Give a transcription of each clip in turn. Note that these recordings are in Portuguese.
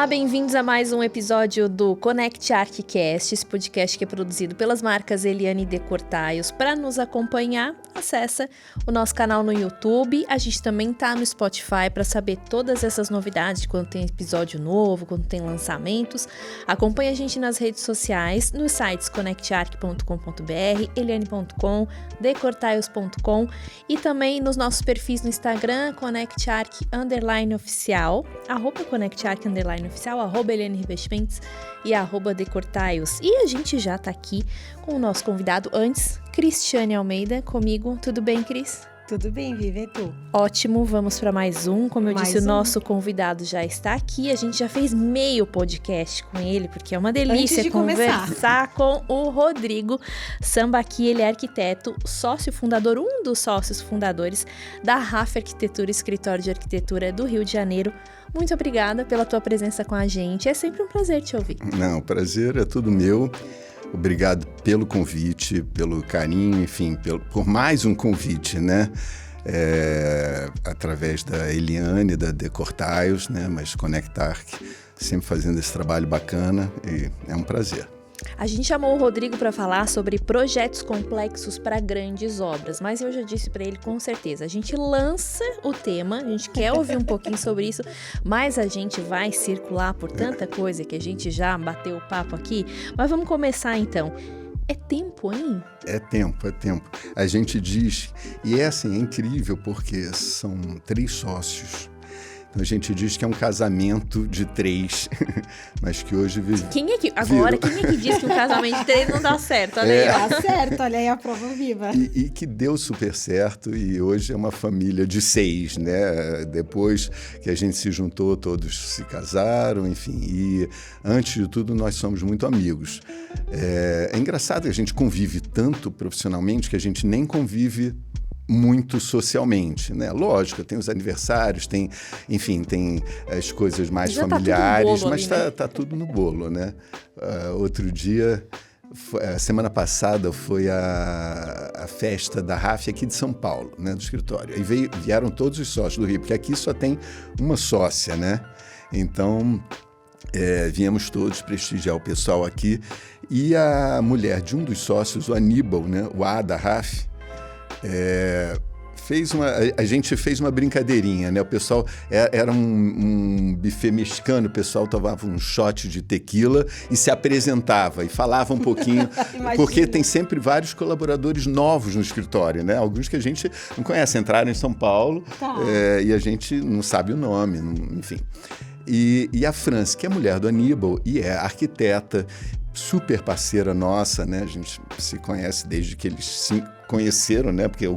Olá, bem-vindos a mais um episódio do Connect ArchiCast, esse podcast que é produzido pelas marcas Eliane de Cortaios. Para nos acompanhar, acessa o nosso canal no YouTube. A gente também tá no Spotify para saber todas essas novidades, quando tem episódio novo, quando tem lançamentos. Acompanhe a gente nas redes sociais, nos sites connectarch.com.br, eliane.com, decortaios.com e também nos nossos perfis no Instagram, ConnectArch_oficial, @ConnectArch_oficial, @Eliane Revestimentos e @decortaios. E a gente já tá aqui com o nosso convidado antes, Cristiane Almeida, comigo. Tudo bem, Cris? Tudo bem, Vivi, e tu? Ótimo, vamos para mais um. Como eu disse, o nosso convidado já está aqui. A gente já fez meio podcast com ele, porque é uma delícia conversar com o Rodrigo Sambaqui. Ele é arquiteto, sócio fundador, um dos sócios fundadores da RAF Arquitetura, escritório de arquitetura do Rio de Janeiro. Muito obrigada pela tua presença com a gente. É sempre um prazer te ouvir. Não, o prazer é tudo meu. Obrigado pelo convite, pelo carinho, enfim, por mais um convite, né? Através da Eliane, da De Cortaios, né? Mas Connectarch, sempre fazendo esse trabalho bacana e é um prazer. A gente chamou o Rodrigo para falar sobre projetos complexos para grandes obras, mas eu já disse para ele com certeza, a gente lança o tema, a gente quer ouvir um pouquinho sobre isso, mas a gente vai circular por tanta coisa que a gente já bateu o papo aqui, mas vamos começar então. É tempo, hein? É tempo. A gente diz, e é assim, é incrível porque são 3 sócios. Então a gente diz que é um casamento de 3, mas que hoje vive. Quem é que diz que um casamento de 3 não dá certo? Olha aí, ó. Dá certo, olha aí a prova viva. E que deu super certo, e hoje é uma família de 6, né? Depois que a gente se juntou, todos se casaram, enfim. E antes de tudo, nós somos muito amigos. É engraçado que a gente convive tanto profissionalmente que a gente nem convive muito socialmente, né? Lógico, tem os aniversários, tem as coisas mais já familiares, mas tá tudo no bolo, né? Outro dia, semana passada, foi a festa da RAF aqui de São Paulo, né? Do escritório. E vieram todos os sócios do Rio, porque aqui só tem uma sócia, né? Então, viemos todos prestigiar o pessoal aqui. E a mulher de um dos sócios, o Aníbal, né? O A da RAF, a gente fez uma brincadeirinha, né? O pessoal era um buffet mexicano, o pessoal tomava um shot de tequila e se apresentava e falava um pouquinho, porque tem sempre vários colaboradores novos no escritório, né? Alguns que a gente não conhece, entraram em São Paulo, e a gente não sabe o nome, enfim. E a França, que é mulher do Aníbal e é arquiteta, super parceira nossa, né? A gente se conhece desde que eles se conheceram, né? Porque eu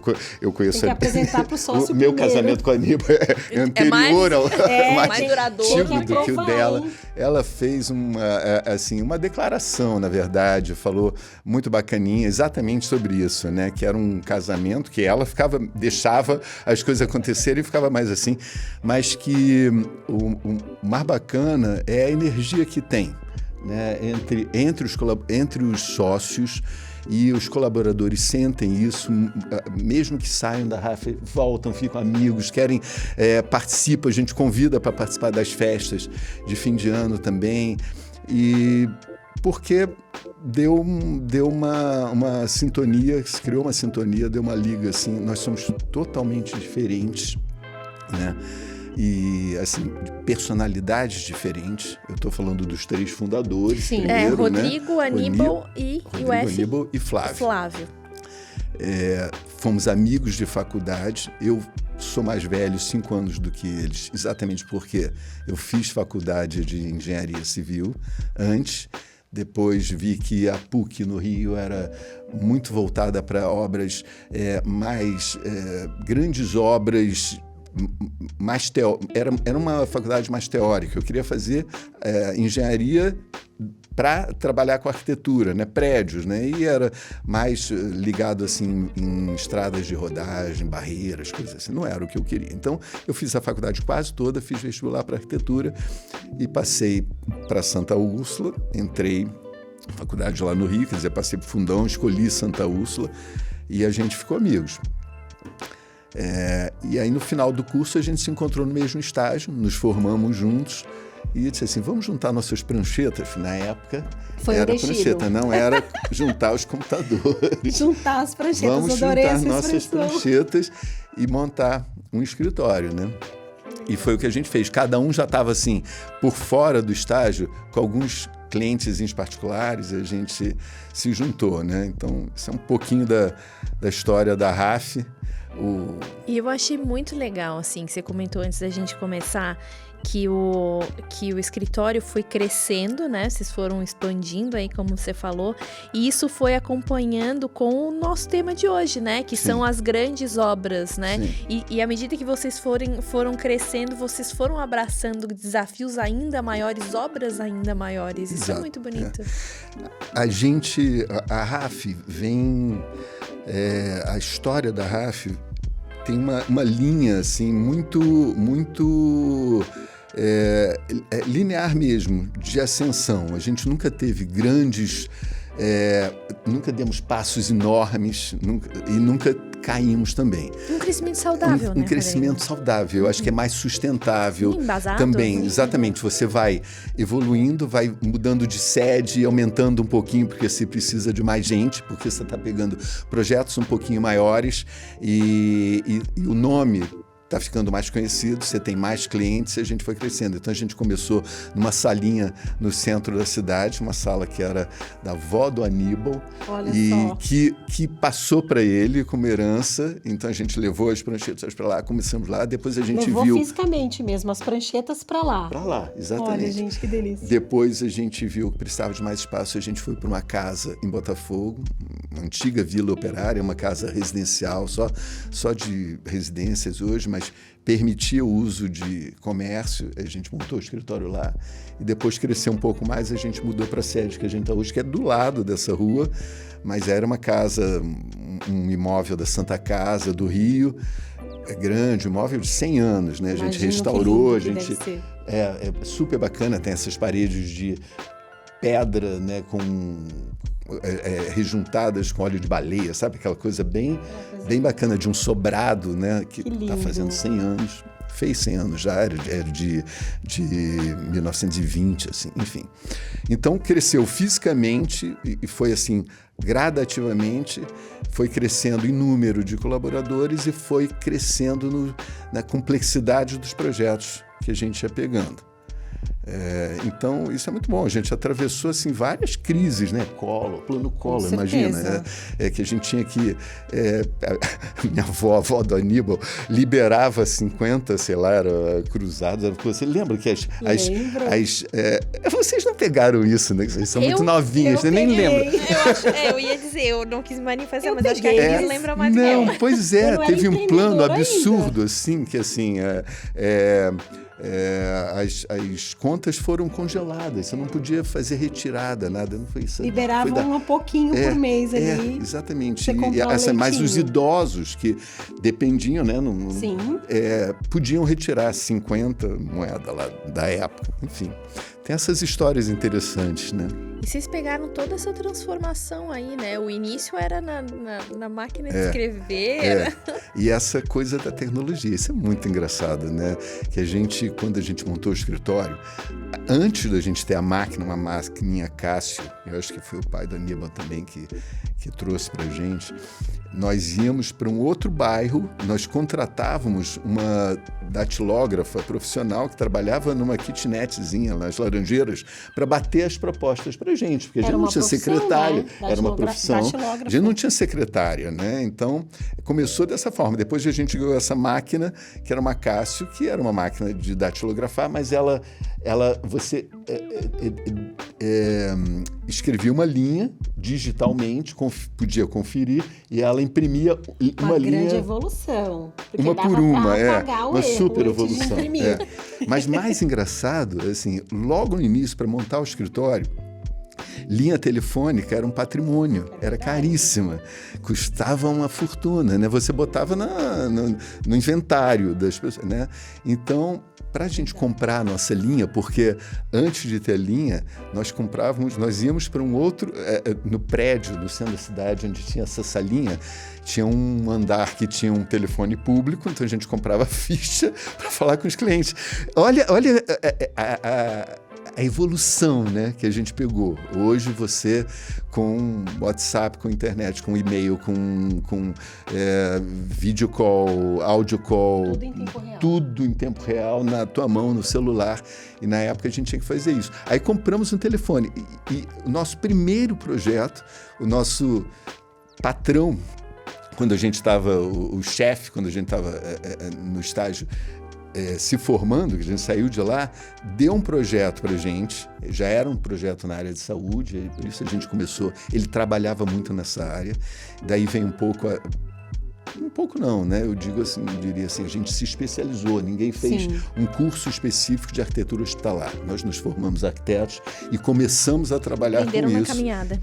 conheço... Tem que apresentar para o sócio meu casamento com a Aníbal é anterior ao mais duradouro do que o dela. Ela fez uma declaração, na verdade, falou muito bacaninha exatamente sobre isso, né? Que era um casamento que ela deixava as coisas acontecerem e ficava mais assim, mas que o mais bacana é a energia que tem, né? Entre os sócios, e os colaboradores sentem isso, mesmo que saiam da RAF, voltam, ficam amigos, participam, a gente convida para participar das festas de fim de ano também, e porque deu uma sintonia, se criou uma sintonia, deu uma liga, assim, nós somos totalmente diferentes, né? E, assim, de personalidades diferentes. Eu estou falando dos 3 fundadores. Sim, primeiro, Rodrigo, né? Aníbal e o F. Aníbal e Flávio. Fomos amigos de faculdade. Eu sou mais velho, 5 anos do que eles, exatamente porque eu fiz faculdade de engenharia civil antes. Depois vi que a PUC no Rio era muito voltada para obras grandes obras, era uma faculdade mais teórica. Eu queria fazer engenharia para trabalhar com arquitetura, né? Prédios, né? E era mais ligado assim em estradas de rodagem, barreiras, coisas assim. Não era o que eu queria. Então, eu fiz a faculdade quase toda, fiz vestibular para arquitetura e passei para Santa Úrsula, entrei na faculdade lá no Rio, quer dizer, passei para o Fundão, escolhi Santa Úrsula e a gente ficou amigos. E aí, no final do curso, a gente se encontrou no mesmo estágio, nos formamos juntos e disse assim, vamos juntar nossas pranchetas. Na época Foi era um destino. prancheta, não era juntar os computadores. Juntar as pranchetas, Vamos adorei juntar essa nossas expressão. pranchetas e montar um escritório, né? E foi o que a gente fez. Cada um já estava assim, por fora do estágio, com alguns clientes particulares, a gente se juntou, né? Então, isso é um pouquinho da história da RAF. E eu achei muito legal, assim, que você comentou antes da gente começar, que o escritório foi crescendo, né? Vocês foram expandindo aí, como você falou, e isso foi acompanhando com o nosso tema de hoje, né? Que Sim. são as grandes obras, né? Sim. E à medida que vocês foram crescendo, vocês foram abraçando desafios ainda maiores, obras ainda maiores. Isso Exato, é muito bonito. A RAF vem... a história da RAF tem uma linha assim, muito linear mesmo, de ascensão. A gente nunca teve grandes... nunca demos passos enormes e nunca caímos também. Um crescimento saudável, né? Um crescimento saudável, eu acho que é mais sustentável. Sim, embasado, também, assim. exatamente. Você vai evoluindo, vai mudando de sede, aumentando um pouquinho, porque você precisa de mais gente, porque você está pegando projetos um pouquinho maiores e o nome está ficando mais conhecido, você tem mais clientes e a gente foi crescendo. Então a gente começou numa salinha no centro da cidade, uma sala que era da avó do Aníbal. Olha e só. que passou para ele como herança. Então a gente levou as pranchetas para lá, começamos lá, depois a gente Levou viu... fisicamente mesmo, as pranchetas para lá. Para lá, exatamente. Olha, gente, que delícia. Depois a gente viu que precisava de mais espaço, a gente foi para uma casa em Botafogo, uma antiga vila operária, uma casa residencial, só de residências hoje, mas permitia o uso de comércio, a gente montou o escritório lá e depois cresceu um pouco mais, a gente mudou para a sede que a gente está hoje, que é do lado dessa rua, mas era uma casa, um imóvel da Santa Casa do Rio, é grande, um imóvel de 100 anos, né? A gente Imagino restaurou, a que lindo que gente... deve ser. É super bacana, tem essas paredes de pedra, né, rejuntadas com óleo de baleia, sabe? Aquela coisa bem bacana de um sobrado, né, que está fazendo 100 anos. Fez 100 anos já, era de 1920, assim, enfim. Então, cresceu fisicamente e foi assim, gradativamente, foi crescendo em número de colaboradores e foi crescendo na complexidade dos projetos que a gente ia pegando. Então, isso é muito bom. A gente atravessou assim, várias crises, né? Plano Collor, imagina. Que a gente tinha que... minha avó, a avó do Aníbal, liberava 50, sei lá, cruzados. Você lembra que vocês não pegaram isso, né? Vocês são muito novinhas, você nem lembra. Eu ia dizer, eu não quis manifestar, mas acho que a Cris lembra mais que eu. Não, pois é, Eu teve era um plano empreendedora absurdo, assim, que assim... as contas foram congeladas, você não podia fazer retirada, nada, não foi isso. Liberavam um pouquinho por mês ali. Exatamente. Você comprar um Mas leitinho. os idosos que dependiam, né, Sim. podiam retirar 50 moedas lá da época, enfim. Tem essas histórias interessantes, né? E vocês pegaram toda essa transformação aí, né? O início era na máquina de escrever. E essa coisa da tecnologia, isso é muito engraçado, né? Que quando a gente montou o escritório, antes da gente ter a máquina, uma maquininha Cássio, eu acho que foi o pai do Aníbal também que trouxe pra gente, nós íamos para um outro bairro, nós contratávamos uma datilógrafa profissional que trabalhava numa kitnetzinha nas Laranjeiras para bater as propostas para a gente, porque a gente não tinha secretária, né? Era uma profissão, a gente não tinha secretária, né? Então, começou dessa forma. Depois a gente ganhou essa máquina, que era uma Cássio, que era uma máquina de datilografar, mas você escrevia uma linha digitalmente, podia conferir, e ela imprimia uma linha... Uma grande evolução. Uma por uma, uma super erro antes de evolução. imprimir. Mas mais engraçado, assim, logo no início, para montar o escritório, Linha telefônica era um patrimônio, era caríssima, custava uma fortuna, né? Você botava no inventário das pessoas, né? Então, para a gente comprar a nossa linha, porque antes de ter linha, nós íamos para um outro, no prédio do centro da cidade, onde tinha essa salinha, tinha um andar que tinha um telefone público, então a gente comprava ficha para falar com os clientes. Olha a evolução, né, que a gente pegou. Hoje você, com WhatsApp, com internet, com e-mail, com video call, audio call, tudo em tempo real na tua mão, no celular. E na época a gente tinha que fazer isso. Aí compramos um telefone. E o nosso primeiro projeto, o nosso patrão, quando a gente estava, o chefe, quando a gente estava no estágio, se formando, que a gente saiu de lá, deu um projeto para a gente, já era um projeto na área de saúde, por isso a gente começou, ele trabalhava muito nessa área, daí vem um pouco não, né? Eu diria assim, a gente se especializou, ninguém fez um curso específico de arquitetura hospitalar. Nós nos formamos arquitetos e começamos a trabalhar com isso. Uma caminhada.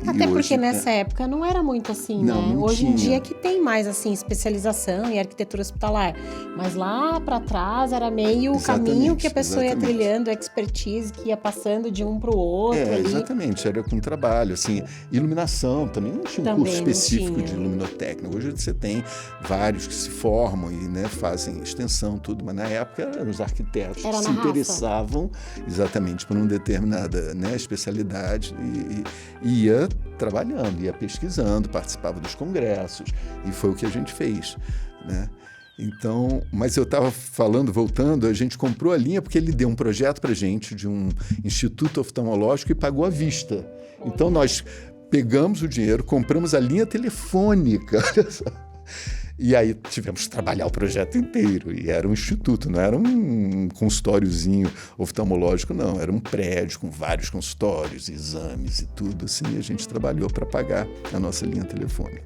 Até porque nessa época não era muito assim, não, né? Não Hoje tinha. em dia que tem mais assim especialização em arquitetura hospitalar, mas lá para trás era meio o caminho que a pessoa ia trilhando, a expertise que ia passando de um para o outro. Exatamente, era com trabalho, assim, iluminação também não tinha um curso específico de luminotécnica. Hoje você tem vários que se formam e, né, fazem extensão, tudo, mas na época eram os arquitetos que se interessavam exatamente por uma determinada, né, especialidade e ia trabalhando, ia pesquisando, participava dos congressos e foi o que a gente fez, né? Então, mas eu estava voltando, a gente comprou a linha porque ele deu um projeto para a gente de um instituto oftalmológico e pagou à vista. Então nós pegamos o dinheiro, compramos a linha telefônica, olha só. E aí tivemos que trabalhar o projeto inteiro. E era um instituto, não era um consultóriozinho oftalmológico, não. Era um prédio com vários consultórios, exames e tudo assim. E a gente trabalhou para pagar a nossa linha telefônica.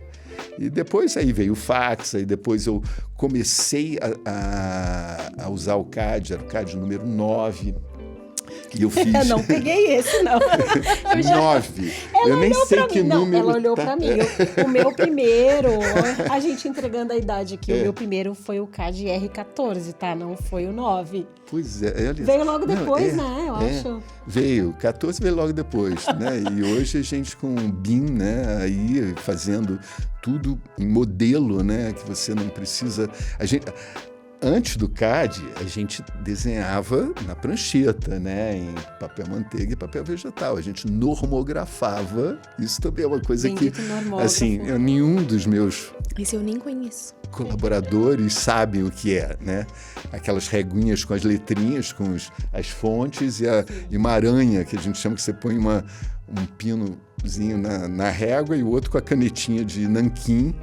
E depois aí veio o fax, aí depois eu comecei a usar o CAD, era o CAD número 9. E eu fiz... Eu não peguei esse, não. 9. Eu nem sei que número. Ela olhou para mim. O meu primeiro, a gente entregando a idade aqui, o meu primeiro foi o CAD R14, tá? Não foi o 9. Pois é. Veio logo depois, né? Eu acho. Veio, 14 veio logo depois, né? E hoje a gente com o BIM, né? Aí fazendo tudo em modelo, né? Que você não precisa... Antes do CAD, a gente desenhava na prancheta, né? Em papel manteiga e papel vegetal. A gente normografava. Isso também é uma coisa que, assim, nenhum dos meus... Esse eu nem conheço. Colaboradores sabem o que é, né? Aquelas reguinhas com as letrinhas, com as fontes e uma aranha, que a gente chama que você põe um pinozinho na régua e o outro com a canetinha de nanquim.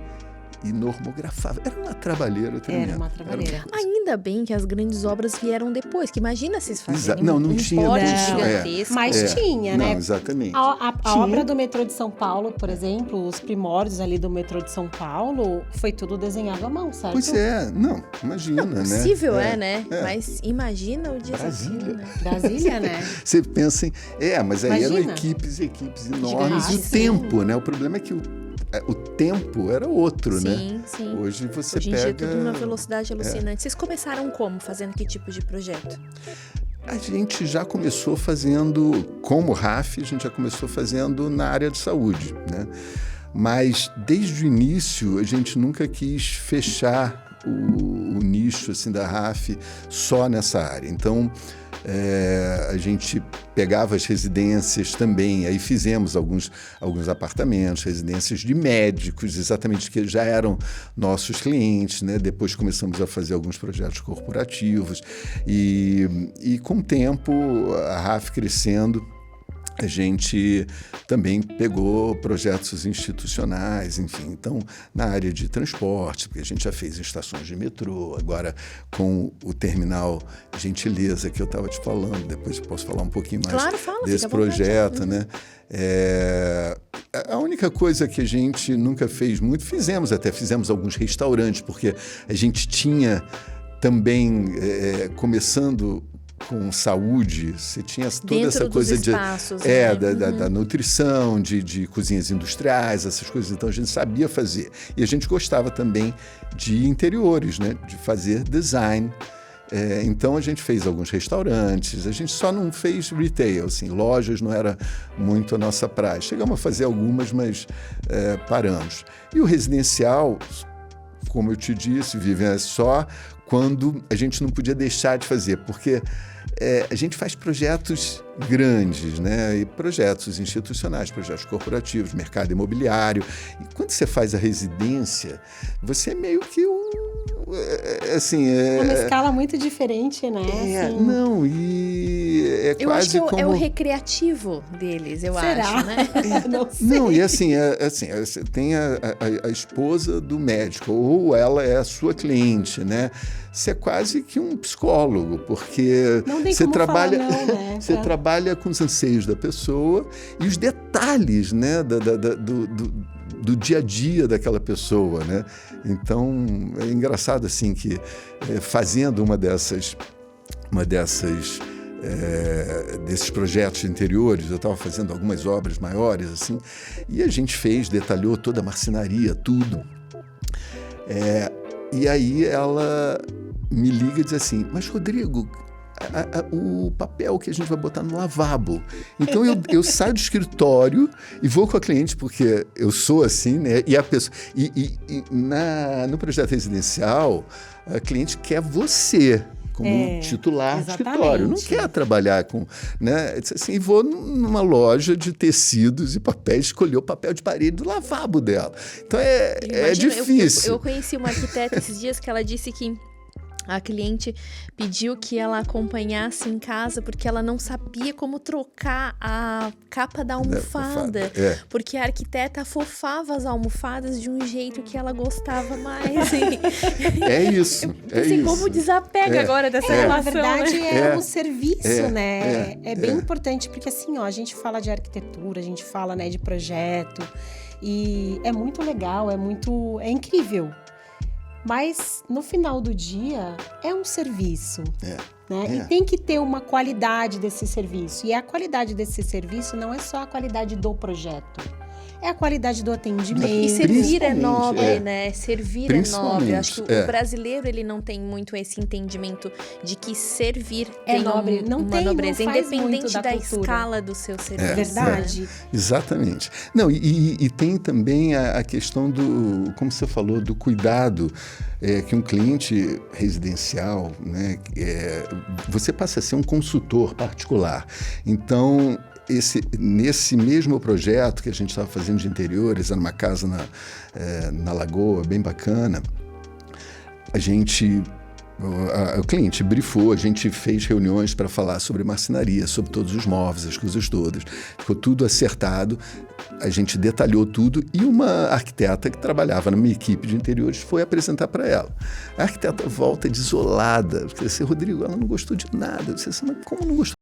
E normografava. Era uma trabalheira tremenda. Era uma trabalheira. Ainda bem que as grandes obras vieram depois, que imagina vocês fazerem não tinha gigantesco. Mas tinha, né? Não, exatamente. A obra do metrô de São Paulo, por exemplo, os primórdios ali do metrô de São Paulo, foi tudo desenhado à mão, certo? Pois é. Não, imagina, né? Possível né? Mas imagina o desafio, né? Brasília, né? Você pensa em... mas aí eram equipes enormes. E o tempo, né? O problema é que o tempo era outro, né? Sim. Hoje você Hoje em pega... dia tudo numa velocidade alucinante. Vocês começaram como? Fazendo que tipo de projeto? A gente já começou fazendo, como RAF, a gente já começou fazendo na área de saúde, né? Mas desde o início a gente nunca quis fechar o nicho assim, da RAF só nessa área. Então, a gente pegava as residências também, aí fizemos alguns apartamentos, residências de médicos, exatamente, que já eram nossos clientes, né? Depois começamos a fazer alguns projetos corporativos e com o tempo a RAF crescendo, a gente também pegou projetos institucionais, enfim, então na área de transporte, porque a gente já fez estações de metrô, agora com o terminal Gentileza que eu estava te falando, depois eu posso falar um pouquinho mais desse projeto, né? A única coisa que a gente nunca fez muito, fizemos alguns restaurantes, porque a gente tinha também, começando com saúde, você tinha toda dentro essa coisa dos de espaços, né? da nutrição, de cozinhas industriais, essas coisas. Então a gente sabia fazer. E a gente gostava também de interiores, né? De fazer design. Então a gente fez alguns restaurantes, a gente só não fez retail, assim, lojas não era muito a nossa praia. Chegamos a fazer algumas, mas paramos. E o residencial, como eu te disse, Vivian, é só quando a gente não podia deixar de fazer, porque a gente faz projetos grandes, né? E projetos institucionais, projetos corporativos, mercado imobiliário. E quando você faz a residência, você é meio que assim, é uma escala muito diferente, né? Assim. Não, e eu quase acho que como... é o recreativo deles, eu acho, né? Não sei. Não, e assim, você tem a esposa do médico, ou ela é a sua cliente, né? Você é quase que um psicólogo, porque você trabalha, falar não, né? você trabalha com os anseios da pessoa e os detalhes, né, do dia a dia daquela pessoa, né? Então é engraçado assim que fazendo desses projetos interiores, eu estava fazendo algumas obras maiores assim, e a gente detalhou toda a marcenaria, tudo. E aí ela me liga e diz assim: mas Rodrigo, o papel que a gente vai botar no lavabo. Então eu saio do escritório e vou com a cliente, porque eu sou assim, né? E a pessoa. No projeto residencial, a cliente quer você como titular do escritório. Não quer trabalhar com... Né? Assim, vou numa loja de tecidos e papéis, escolher o papel de parede do lavabo dela. Então é difícil. Eu conheci uma arquiteta esses dias que ela disse que a cliente pediu que ela acompanhasse em casa porque ela não sabia como trocar a capa da almofada. Porque a arquiteta afofava as almofadas de um jeito que ela gostava mais. É isso. Como desapega agora dessa relação. Na verdade, é um serviço, né? É bem importante, porque assim, ó, a gente fala de arquitetura, a gente fala, né, de projeto, e é muito legal, é incrível. Mas, no final do dia, é um serviço, né? E tem que ter uma qualidade desse serviço. E a qualidade desse serviço não é só a qualidade do projeto. É a qualidade do atendimento. E servir é nobre, né? Servir é nobre. Acho que o brasileiro, ele não tem muito esse entendimento de que servir é nobre. Não tem nobreza, independente da cultura. Escala do seu serviço. Verdade. Exatamente. Não, e tem também a questão do, como você falou, do cuidado que um cliente residencial, né, você passa a ser um consultor particular. Então, nesse mesmo projeto que a gente estava fazendo de interiores, era uma casa na Lagoa, bem bacana, o cliente brifou, a gente fez reuniões para falar sobre marcenaria, sobre todos os móveis, as coisas todas. Ficou tudo acertado, a gente detalhou tudo e uma arquiteta que trabalhava na minha equipe de interiores foi apresentar para ela. A arquiteta volta desolada, porque disse: Rodrigo, ela não gostou de nada. Eu disse: mas como não gostou